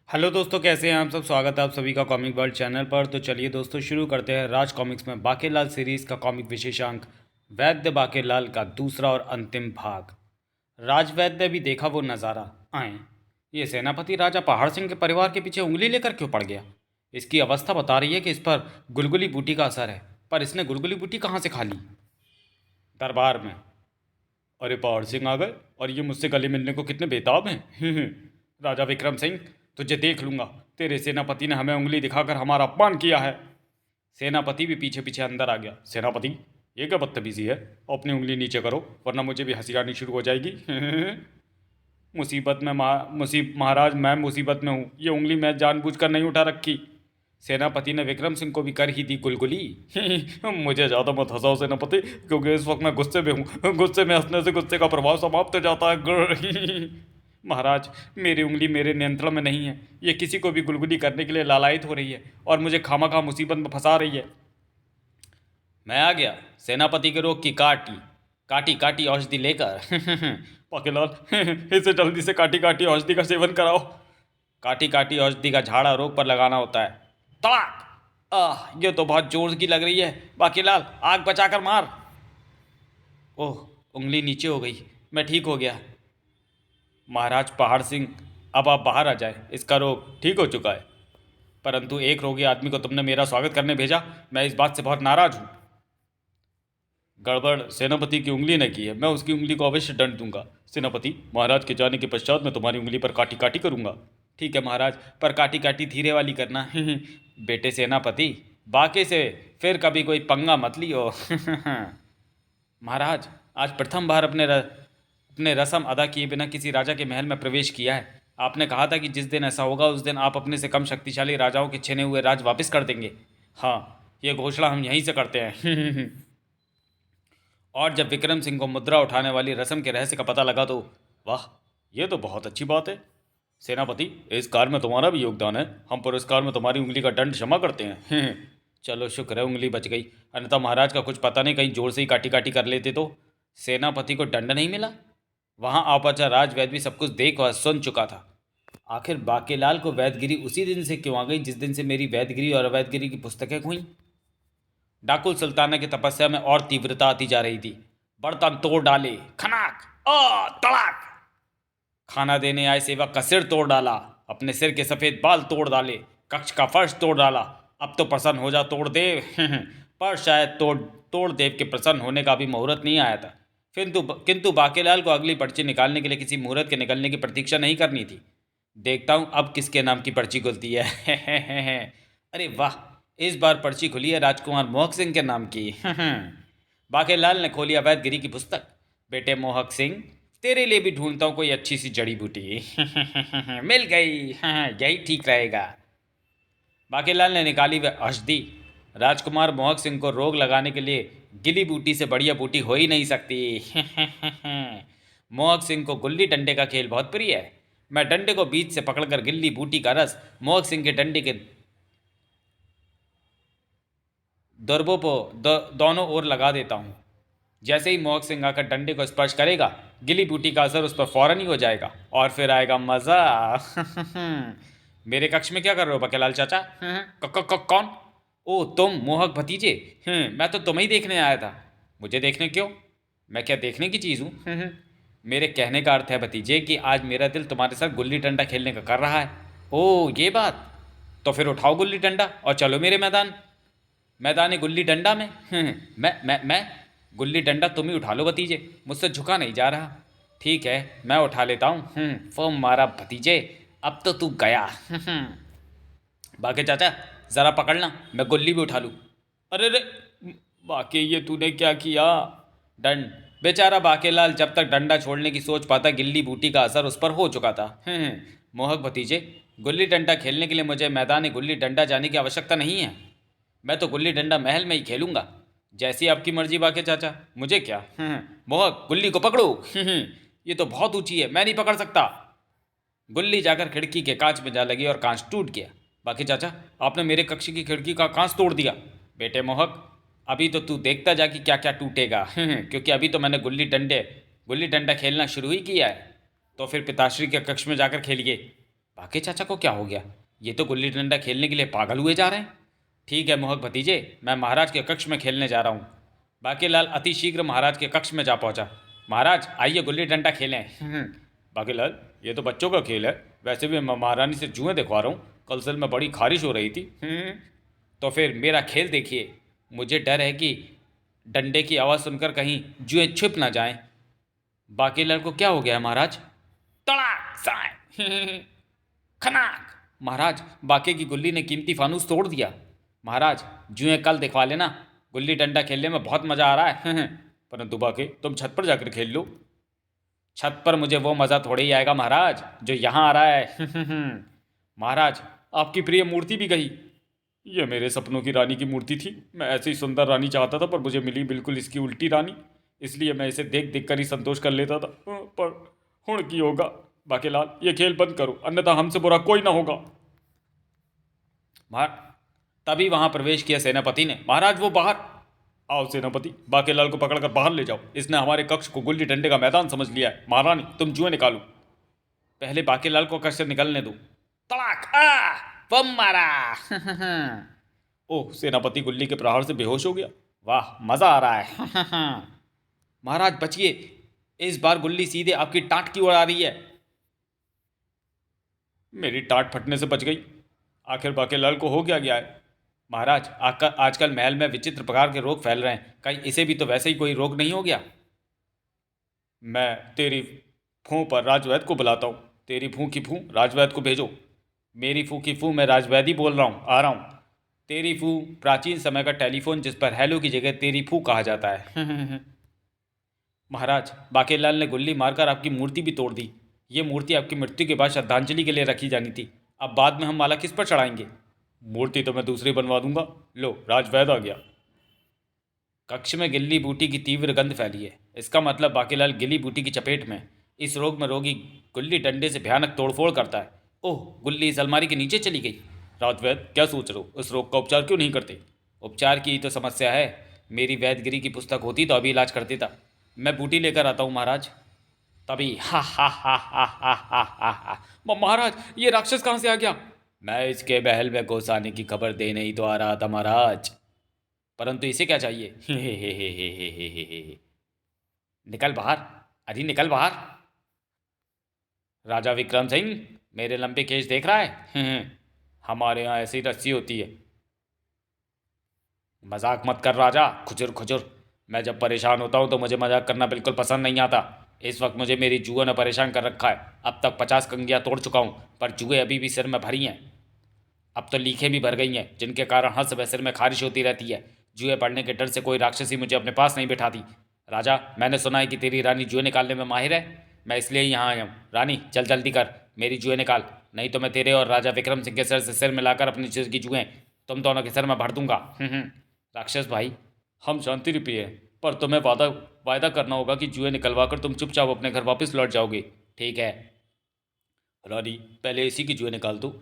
Hello दोस्तों, कैसे हैं आप सब। स्वागत है आप सभी का कॉमिक वर्ल्ड चैनल पर। तो चलिए दोस्तों, शुरू करते हैं राज कॉमिक्स में बाकेलाल सीरीज़ का कॉमिक विशेषांक वैद्य बाकेलाल का दूसरा और अंतिम भाग। राजवैद्य ने भी देखा वो नज़ारा। आए, ये सेनापति राजा पहाड़ सिंह के परिवार के पीछे उंगली लेकर क्यों पड़ गया। इसकी अवस्था बता रही है कि इस पर गुलगुली बूटी का असर है, पर इसने गुलगुली बूटी कहाँ से खा ली। दरबार में, अरे पहाड़ सिंह आ गए, और ये मुझसे गले मिलने को कितने बेताब हैं। राजा विक्रम सिंह, तुझे देख लूंगा। तेरे सेनापति ने हमें उंगली दिखाकर हमारा अपमान किया है। सेनापति भी पीछे पीछे अंदर आ गया। सेनापति, ये क्या बदतमीजी है। अपनी उंगली नीचे करो, वरना मुझे भी हंसी आनी शुरू हो जाएगी। मुसीबत में महाराज, मैं मुसीबत में हूँ। ये उंगली मैं जानबूझकर नहीं उठा रखी। सेनापति ने विक्रम सिंह को भी कर ही दी गुलगुली। मुझे ज़्यादा मत हंसाओ सेनापति, क्योंकि इस वक्त मैं गुस्से में हूँ। गुस्से में हंसने से गुस्से का प्रभाव समाप्त हो जाता है। महाराज, मेरी उंगली मेरे नियंत्रण में नहीं है। ये किसी को भी गुलगुली करने के लिए लालायित हो रही है और मुझे खामखा मुसीबत में फंसा रही है। मैं आ गया। सेनापति के रोग की काटी काटी काटी औषधि लेकर। पाकेलाल, इसे जल्दी से काटी काटी औषधि का सेवन कराओ। काटी काटी औषधि का झाड़ा रोग पर लगाना होता है। तड़ाक! ये तो बहुत जोर की लग रही है। बाकीलाल, आग बचाकर मार। ओह, उंगली नीचे हो गई। मैं ठीक हो गया। महाराज पहाड़ सिंह, अब आप बाहर आ जाए। इसका रोग ठीक हो चुका है। परंतु एक रोगी आदमी को तुमने मेरा स्वागत करने भेजा। मैं इस बात से बहुत नाराज हूँ। गड़बड़ सेनापति की उंगली ने की है। मैं उसकी उंगली को अवश्य दंड दूंगा। सेनापति, महाराज के जाने के पश्चात मैं तुम्हारी उंगली पर काटी काटी करूंगा। ठीक है महाराज, पर काटी काटी धीरे वाली करना। बेटे सेनापति, बाकी से फिर कभी कोई पंगा मत लियो। महाराज, आज प्रथम बार अपने रस्म अदा किए बिना किसी राजा के महल में प्रवेश किया है। आपने कहा था कि जिस दिन ऐसा होगा उस दिन आप अपने से कम शक्तिशाली राजाओं के छीने हुए राज वापस कर देंगे। हाँ, ये घोषणा हम यहीं से करते हैं। और जब विक्रम सिंह को मुद्रा उठाने वाली रस्म के रहस्य का पता लगा तो वाह, ये तो बहुत अच्छी बात है। सेनापति, इस कार्य में तुम्हारा भी योगदान है। हम पुरस्कार में तुम्हारी उंगली का दंड क्षमा करते हैं। चलो शुक्र है उंगली बच गई, अन्यथा महाराज का कुछ पता नहीं, कहीं जोर से ही काटी काटी कर लेते तो। सेनापति को दंड नहीं मिला। वहां आपचा राजवैद्य भी सब कुछ देख और सुन चुका था। आखिर बाकेलाल को वैदगिरी उसी दिन से क्यों आ गई जिस दिन से मेरी वैदगिरी और अवैधगिरी की पुस्तकें हुई। डाकुल सुल्ताना की तपस्या में और तीव्रता आती जा रही थी। बर्तन तोड़ डाले, खनाक, तड़ाक। खाना देने आए सेवक का सिर तोड़ डाला, अपने सिर के सफेद बाल तोड़ डाले, कक्ष का फर्श तोड़ डाला। अब तो प्रसन्न हो जा तोड़ देव। पर शायद तोड़ देव के प्रसन्न होने का भी मुहूर्त नहीं आया था। किंतु बाकेलाल को अगली पर्ची निकालने के लिए किसी मुहूर्त के निकलने की प्रतीक्षा नहीं करनी थी। देखता हूं अब किसके नाम की पर्ची खुलती है। अरे वाह, इस बार पर्ची खुली है राजकुमार मोहक सिंह के नाम की। बाकेलाल ने खोली अवैधगिरी की पुस्तक। बेटे मोहक सिंह, तेरे लिए भी ढूंढता हूँ कोई अच्छी सी जड़ी बूटी। मिल गई। यही ठीक रहेगा। बाकेलाल ने निकाली वह औषधि। राजकुमार मोहक सिंह को रोग लगाने के लिए गिली बूटी से बढ़िया बूटी हो ही नहीं सकती। मोहक सिंह को गुल्ली डंडे का खेल बहुत प्रिय है। मैं डंडे को बीच से पकड़कर गिल्ली बूटी का रस मोहक सिंह के डंडे के दुर्बों को दोनों ओर लगा देता हूँ। जैसे ही मोहक सिंह आकर डंडे को स्पर्श करेगा, गिली बूटी का असर उस पर फौरन ही हो जाएगा और फिर आएगा मज़ा। मेरे कक्ष में क्या कर रहे हो बकेलाल चाचा? कौन? ओ तुम मोहक भतीजे। मैं तो तुम्हें ही देखने आया था। मुझे देखने क्यों? मैं क्या देखने की चीज़ हूँ? मेरे कहने का अर्थ है भतीजे कि आज मेरा दिल तुम्हारे साथ गुल्ली डंडा खेलने का कर रहा है। ओ ये बात, तो फिर उठाओ गुल्ली डंडा और चलो मेरे मैदान गुल्ली डंडा में। मैं गुल्ली डंडा तुम ही उठा लो भतीजे, मुझसे झुका नहीं जा रहा। ठीक है, मैं उठा लेता हूँ। वो मारा भतीजे, अब तो तू गया। बाके चाचा, ज़रा पकड़ना, मैं गुल्ली भी उठा लूँ। अरे रे बाके, ये तूने क्या किया? दंड। बेचारा बाकेलाल जब तक डंडा छोड़ने की सोच पाता, गिल्ली बूटी का असर उस पर हो चुका था। मोहक भतीजे, गुल्ली डंडा खेलने के लिए मुझे मैदान गुल्ली डंडा जाने की आवश्यकता नहीं है। मैं तो गुल्ली डंडा महल में ही खेलूंगा। जैसी आपकी मर्जी बाके चाचा, मुझे क्या। मोहक, गुल्ली को पकड़ो। ये तो बहुत ऊंची है, मैं नहीं पकड़ सकता। गुल्ली जाकर खिड़की के कांच में जा लगी और कांच टूट गया। बाकी चाचा, आपने मेरे कक्ष की खिड़की का कांच तोड़ दिया। बेटे मोहक, अभी तो तू देखता जा कि क्या क्या टूटेगा। क्योंकि अभी तो मैंने गुल्ली डंडा खेलना शुरू ही किया है। तो फिर पिताश्री के कक्ष में जाकर खेलिए। बाकी चाचा को क्या हो गया? ये तो गुल्ली डंडा खेलने के लिए पागल हुए जा रहे हैं। ठीक है मोहक भतीजे, मैं महाराज के कक्ष में खेलने जा रहा हूँ। बाकीलाल अति शीघ्र महाराज के कक्ष में जा पहुंचा। महाराज आइए गुल्ली डंडा खेलें। बाकीलाल, ये तो बच्चों का खेल है। वैसे भी मैं महारानी से जुएं दिखवा रहा हूँ। कल से में बड़ी खारिश हो रही थी। तो फिर मेरा खेल देखिए। मुझे डर है कि डंडे की आवाज़ सुनकर कहीं जुएं छिप ना जाएं। बाकीलाल को क्या हो गया महाराज? तड़ाक साय खनाक। महाराज, बाके की गुल्ली ने कीमती फानूस तोड़ दिया। महाराज, जुएं कल दिखवा लेना। गुल्ली डंडा खेलने में बहुत मज़ा आ रहा है। परंतु बाके, तुम छत पर जाकर खेल लो। छत पर मुझे वो मज़ा थोड़े ही आएगा महाराज जो यहाँ आ रहा है। महाराज, आपकी प्रिय मूर्ति भी गई। यह मेरे सपनों की रानी की मूर्ति थी। मैं ऐसी सुंदर रानी चाहता था, पर मुझे मिली बिल्कुल इसकी उल्टी रानी। इसलिए मैं इसे देख देख कर ही संतोष कर लेता था। पर हुण की होगा? बाकीलाल, ये खेल बंद करो, अन्यथा हमसे बुरा कोई ना होगा। तभी वहां प्रवेश किया सेनापति ने। महाराज, वो बाहर आओ। सेनापति, बाकीलाल को पकड़कर बाहर ले जाओ। इसने हमारे कक्ष को गुल्ली डंडे का मैदान समझ लिया है। महारानी, तुम जुए निकालो। पहले बाकीलाल को कक्ष से निकलने दो। तड़ाक बम मारा। ओह, सेनापति गुल्ली के प्रहार से बेहोश हो गया। वाह, मजा आ रहा है। महाराज बचिए, इस बार गुल्ली सीधे आपकी टाट की ओर आ रही है। मेरी टाट फटने से बच गई। आखिर बाकीलाल को हो क्या गया है? महाराज, आजकल महल में विचित्र प्रकार के रोग फैल रहे हैं। कहीं इसे भी तो वैसे ही कोई रोग नहीं हो गया? मैं तेरी फूं पर राजवैद्य को बुलाता हूँ। तेरी फूं की फूं, राजवैद्य को भेजो। मेरी फूं की फूं, मैं राजवैद्य बोल रहा हूँ, आ रहा हूँ। तेरी फूं प्राचीन समय का टेलीफोन जिस पर हेलो की जगह तेरी फूं कहा जाता है। महाराज, बाकीलाल ने गुल्ली मारकर आपकी मूर्ति भी तोड़ दी। ये मूर्ति आपकी मृत्यु के बाद श्रद्धांजलि के लिए रखी जानी थी। अब बाद में हम माला किस पर चढ़ाएंगे? मूर्ति तो मैं दूसरी बनवा दूंगा। लो, राजवैद्य आ गया। कक्ष में गिल्ली बूटी की तीव्र गंध फैली है। इसका मतलब बाकीलाल गिल्ली बूटी की चपेट में। इस रोग में रोगी गुल्ली डंडे से भयानक तोड़फोड़ करता है। ओह, गुल्ली इस अलमारी के नीचे चली गई। राजवैद्य, क्या सोच रहे हो? इस रोग का उपचार क्यों नहीं करते? उपचार की ही तो समस्या है। मेरी वैद्यगिरी की पुस्तक होती तो अभी इलाज कर देता। मैं बूटी लेकर आता हूँ महाराज। तभी हा हा हा हा हा हा हा हा। महाराज, ये राक्षस कहाँ से आ गया? मैं इसके महल में घुस आने की खबर देने ही तो आ रहा था महाराज। परंतु इसे क्या चाहिए? निकल बाहर। अरे निकल बाहर। राजा विक्रम सिंह, मेरे लंबे केस देख रहा है? हमारे यहाँ ऐसी रस्सी होती है। मजाक मत कर राजा, खुजर खुजर। मैं जब परेशान होता हूँ तो मुझे मजाक करना बिल्कुल पसंद नहीं आता। इस वक्त मुझे मेरी जुआ ने परेशान कर रखा है। अब तक 50 कंगियाँ तोड़ चुका हूँ, पर जुए अभी भी सिर में भरी हैं। अब तो लीखें भी भर गई हैं, जिनके कारण हर समय सिर में खारिश होती रहती है। जुए पड़ने के डर से कोई राक्षसी मुझे अपने पास नहीं बिठाती। राजा, मैंने सुना है कि तेरी रानी जुए निकालने में माहिर है। मैं इसलिए ही यहाँ आया हूँ। रानी, चल जल्दी कर, मेरी जुए निकाल। नहीं तो मैं तेरे और राजा विक्रम सिंह के सर से सिर मिलाकर अपनी सिर की जुएं तुम दोनों के सर में भर दूंगा। राक्षस भाई, हम शांति प्रिय हैं, पर तुम्हें वायदा करना होगा कि जुए निकलवा कर तुम चुपचाप अपने घर वापस लौट जाओगे। ठीक है? रानी, पहले इसी की जुए निकाल दो।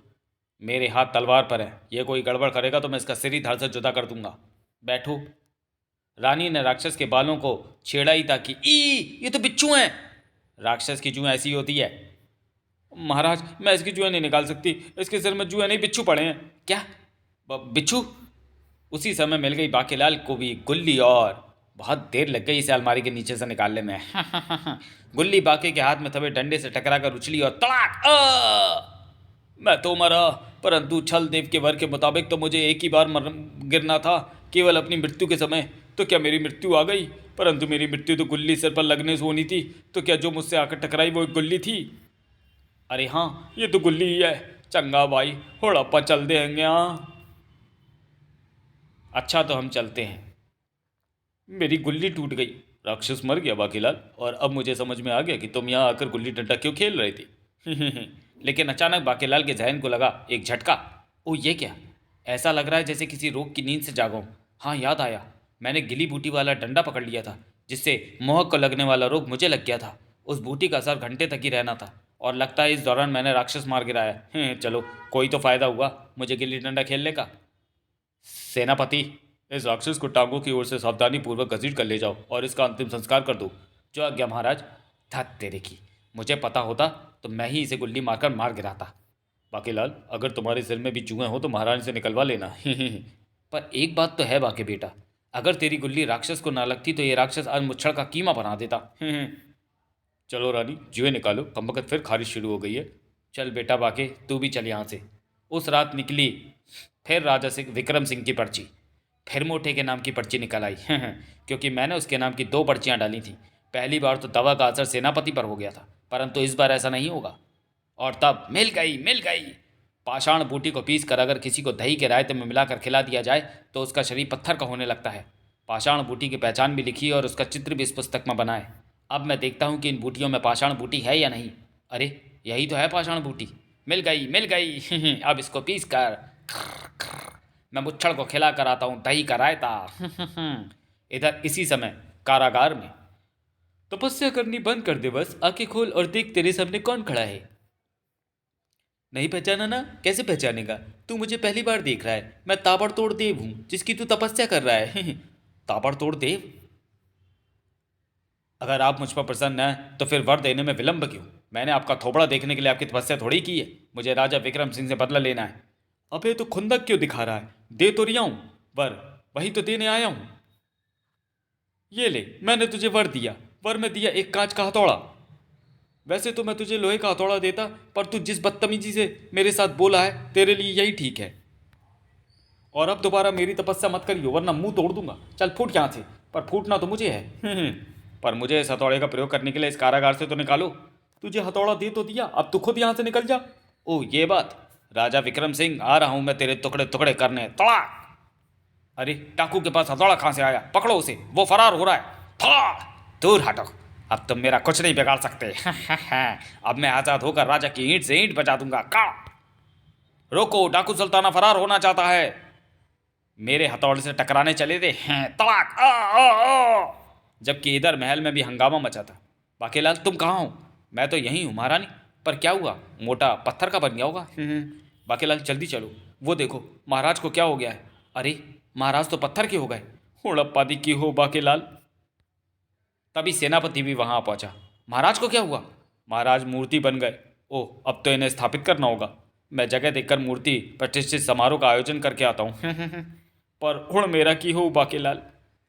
मेरे हाथ तलवार पर है। ये कोई गड़बड़ करेगा तो मैं इसका सिर ही धड़ से जुदा कर दूंगा। बैठो। रानी ने राक्षस के बालों को छेड़ा ही ताकि ये तो बिच्छू हैं। राक्षस की जुएं ऐसी होती है। महाराज, मैं इसकी जुएं नहीं निकाल सकती। इसके सिर में जुएं नहीं, बिच्छू पड़े हैं। क्या? बिच्छू? उसी समय मिल गई बाकीलाल को भी गुल्ली, और बहुत देर लग गई इसे अलमारी के नीचे से निकालने में। गुल्ली बाकी के हाथ में थवे डंडे से टकराकर उछली और तड़ाक। मैं तो मरा, परंतु छल देव के वर के मुताबिक तो मुझे एक ही बार गिरना था, केवल अपनी मृत्यु के समय। तो क्या मेरी मृत्यु आ गई? परंतु मेरी मृत्यु तो गुल्ली सिर पर लगने से होनी थी। तो क्या जो मुझसे आकर टकराई वो एक गुल्ली थी? अरे हाँ, ये तो गुल्ली ही है। चंगा भाई, होड़प्पा चल देंगे। हाँ, अच्छा तो हम चलते हैं। मेरी गुल्ली टूट गई। राक्षस मर गया बाकीलाल, और अब मुझे समझ में आ गया कि तुम यहाँ आकर गुल्ली डंडा क्यों खेल रहे थे। लेकिन अचानक बाकीलाल के जहन को लगा एक झटका। ओ, ये क्या? ऐसा लग रहा है जैसे किसी रोग की नींद से जागा हूं। हाँ, याद आया, मैंने गिली बूटी वाला डंडा पकड़ लिया था, जिससे मोहक को लगने वाला रोग मुझे लग गया था। उस बूटी का असर घंटे तक ही रहना था, और लगता है इस दौरान मैंने राक्षस मार गिराया। चलो, कोई तो फायदा हुआ मुझे गिल्ली डंडा खेलने का। सेनापति, इस राक्षस को टांगों की ओर से सावधानी पूर्वक घसीट कर ले जाओ और इसका अंतिम संस्कार कर दो। जो आज्ञा महाराज। धत तेरे की, मुझे पता होता तो मैं ही इसे गुल्ली मारकर मार गिराता। बाकीलाल, अगर तुम्हारे सिर में भी चूहे हो तो महारानी से निकलवा लेना। पर एक बात तो है बाकी बेटा, अगर तेरी गुल्ली राक्षस को ना लगती तो ये राक्षस आज मुच्छड़ का कीमा बना देता। चलो रानी, जुए निकालो, कमबख्त फिर खारिश शुरू हो गई है। चल बेटा बाके, तू भी चल यहाँ से। उस रात निकली फिर राजा सिंह विक्रम सिंह की पर्ची, फिर मोटे के नाम की पर्ची निकल आई। क्योंकि मैंने उसके नाम की 2 पर्चियाँ डाली थीं। पहली बार तो दवा का असर सेनापति पर हो गया था, परंतु इस बार ऐसा नहीं होगा। और तब मिल गई, मिल गई। पाषाण बूटी को पीस कर अगर किसी को दही के रायते में मिलाकर खिला दिया जाए तो उसका शरीर पत्थर का होने लगता है। पाषाण बूटी की पहचान भी लिखी और उसका चित्र भी इस पुस्तक में बना है। अब मैं देखता हूँ कि इन बूटियों में पाषाण बूटी है या नहीं। अरे यही तो है पाषाण बूटी, मिल गई, मिल गई। अब इसको पीस कर मैं मुच्छड़ को खिला कर आता हूँ दही का रायता। इधर इसी समय कारागार में। तपस्या करनी बंद कर दे बस, आंखें खोल और देख तेरे सामने कौन खड़ा है। नहीं पहचाना ना? कैसे पहचानेगा? तू मुझे पहली बार देख रहा है। मैं ताबड़तोड़ देव हूं जिसकी तू तपस्या कर रहा है। ताबड़तोड़ देव? अगर आप मुझ पर प्रसन्न हैं तो फिर वर देने में विलंब क्यों? मैंने आपका थोबड़ा देखने के लिए आपकी तपस्या थोड़ी की है। मुझे राजा विक्रम सिंह से बदला लेना है। अबे तो खुंदक क्यों दिखा रहा है? दे तो रिया हूं वर, वही तो देने आया हूं। ये ले, मैंने तुझे वर दिया। वर में दिया एक कांच का हथौड़ा। वैसे तो मैं तुझे लोहे का हथौड़ा देता, पर तू जिस बदतमीजी से मेरे साथ बोला है तेरे लिए यही ठीक है। और अब दोबारा मेरी तपस्या मत करियो वरना मुंह तोड़ दूंगा। चल फूट यहाँ से। पर फूटना तो मुझे है। पर मुझे इस हथौड़े का प्रयोग करने के लिए इस कारागार से तो निकालो। तुझे हथौड़ा दे तो दिया, अब तू खुद यहाँ से निकल जा। ओह ये बात। राजा विक्रम सिंह, आ रहा हूं मैं तेरे टुकड़े टुकड़े करने। तड़ा! अरे डाकू के पास हथौड़ा कहां से आया? पकड़ो उसे, वो फरार हो रहा है। थड़ा! दूर हटो, अब तुम मेरा कुछ नहीं बिगाड़ सकते। अब मैं आजाद होकर राजा की ईंट से ईंट बजा दूंगा। का रोको, डाकू सुल्ताना फरार होना चाहता है। मेरे हथौड़े से टकराने चले थे। तड़ाक! आ! जबकि इधर महल में भी हंगामा मचा था। बाकीलाल तुम कहाँ हो? मैं तो यहीं हूँ महारानी। पर क्या हुआ? मोटा पत्थर का बन गया होगा। बाकीलाल जल्दी चलो, वो देखो महाराज को क्या हो गया है। अरे महाराज तो पत्थर के हो गए। हुड़प्पा दी की हो बाकीलाल। तभी सेनापति भी वहां पहुंचा। महाराज को क्या हुआ? महाराज मूर्ति बन गए। ओह, अब तो इन्हें स्थापित करना होगा। मैं जगह देखकर मूर्ति प्रतिष्ठित समारोह का आयोजन करके आता हूँ। पर हुण मेरा की हो बाकीलाल।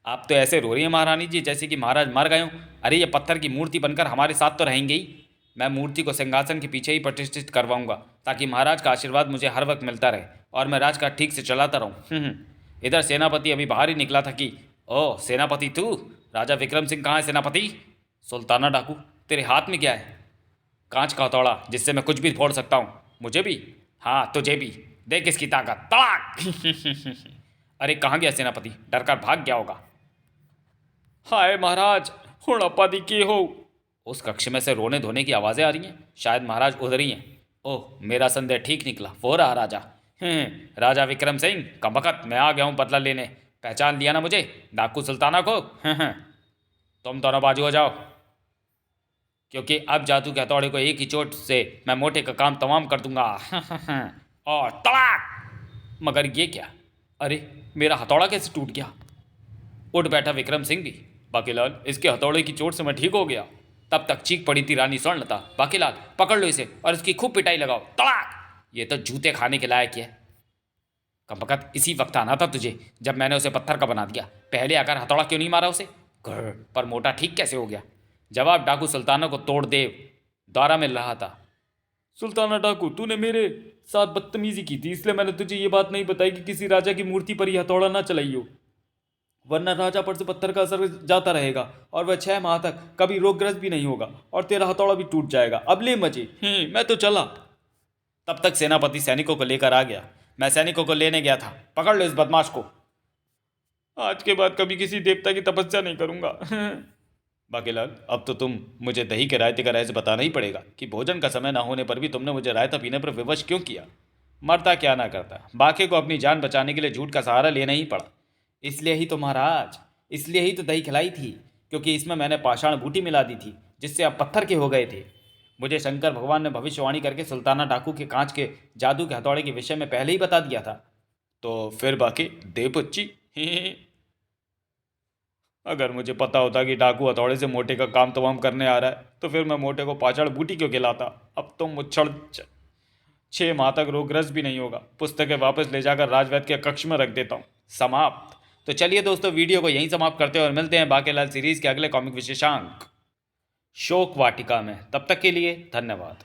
आप तो ऐसे रो रही हैं महारानी जी जैसे कि महाराज मर गए हों। अरे ये पत्थर की मूर्ति बनकर हमारे साथ तो रहेंगे ही। मैं मूर्ति को सिंहासन के पीछे ही प्रतिष्ठित करवाऊंगा ताकि महाराज का आशीर्वाद मुझे हर वक्त मिलता रहे और मैं राज का ठीक से चलाता रहूं। इधर सेनापति अभी बाहर ही निकला था कि ओह सेनापति तू? राजा विक्रम सिंह कहाँ है सेनापति? सुल्ताना डाकू, तेरे हाथ में क्या है? कांच का हथौड़ा जिससे मैं कुछ भी फोड़ सकता हूँ। मुझे भी? हाँ तुझे भी। देख इसकी ताकत। तड़ाक! अरे कहाँ गया सेनापति? डरकर भाग गया होगा। हाय महाराज, हुड़प्पा दी की हो। उस कक्ष में से रोने धोने की आवाजें आ रही हैं। शायद महाराज उधर ही हैं। ओह मेरा संदेह ठीक निकला, वो रहा राजा। राजा विक्रम सिंह, कमबख्त मैं आ गया हूँ बदला लेने। पहचान लिया ना मुझे, डाकू सुल्ताना को? तुम दोनों बाजू हो जाओ, क्योंकि अब जादू के हथौड़े को एक ही चोट से मैं मोटे का काम तमाम कर दूंगा। और तड़ाक! मगर ये क्या? अरे मेरा हथौड़ा कैसे टूट गया? उठ बैठा विक्रम सिंह भी। बाकीलाल, इसके हथौड़े की चोट से मैं ठीक हो गया। तब तक चीख पड़ी थी रानी स्वर्णलता। बाकीलाल पकड़ लो इसे और इसकी खूब पिटाई लगाओ। तड़ाक! ये तो जूते खाने के लायक है। कमबख्त इसी वक्त आना था तुझे जब मैंने उसे पत्थर का बना दिया। पहले आकर हथौड़ा क्यों नहीं मारा उसे? पर मोटा ठीक कैसे हो गया? जवाब डाकू सुल्ताना को तोड़ देव द्वारा मिल रहा था। सुल्ताना डाकू, तूने मेरे साथ बदतमीजी की थी, इसलिए मैंने तुझे ये बात नहीं बताई कि किसी राजा की मूर्ति पर यह हथौड़ा ना चलाइयो, वरना राजा पर से पत्थर का असर जाता रहेगा और वह 6 माह तक कभी रोगग्रस्त भी नहीं होगा और तेरा हथौड़ा भी टूट जाएगा। अब ले मजे। मैं तो चला। तब तक सेनापति सैनिकों को लेकर आ गया। मैं सैनिकों को लेने गया था। पकड़ लो इस बदमाश को। आज के बाद कभी किसी देवता की तपस्या नहीं करूंगा। बाकीलाल, अब तो तुम मुझे दही के रायते का रहस्य बताना ही पड़ेगा कि भोजन का समय ना होने पर भी तुमने मुझे रायता पीने पर विवश क्यों किया। मरता क्या ना करता, बाकी को अपनी जान बचाने के लिए झूठ का सहारा लेना ही पड़ा। इसलिए ही तो महाराज, इसलिए ही तो दही खिलाई थी, क्योंकि इसमें मैंने पाषाण बूटी मिला दी थी जिससे आप पत्थर के हो गए थे। मुझे शंकर भगवान ने भविष्यवाणी करके सुल्ताना डाकू के कांच के जादू के हथौड़े के विषय में पहले ही बता दिया था। तो फिर बाकी देवपुच्ची, अगर मुझे पता होता कि डाकू हथौड़े से मोटे का काम तमाम करने आ रहा है तो फिर मैं मोटे को पाछड़ बूटी क्यों खिलाता। अब तो मुच्छड़ 6 माह तक रोगग्रस्त भी नहीं होगा। पुस्तकें वापस ले जाकर राजवैद्य के कक्ष में रख देता हूँ। समाप्त। तो चलिए दोस्तों, वीडियो को यहीं समाप्त करते हैं और मिलते हैं बांकेलाल सीरीज के अगले कॉमिक विशेषांक शोक वाटिका में। तब तक के लिए धन्यवाद।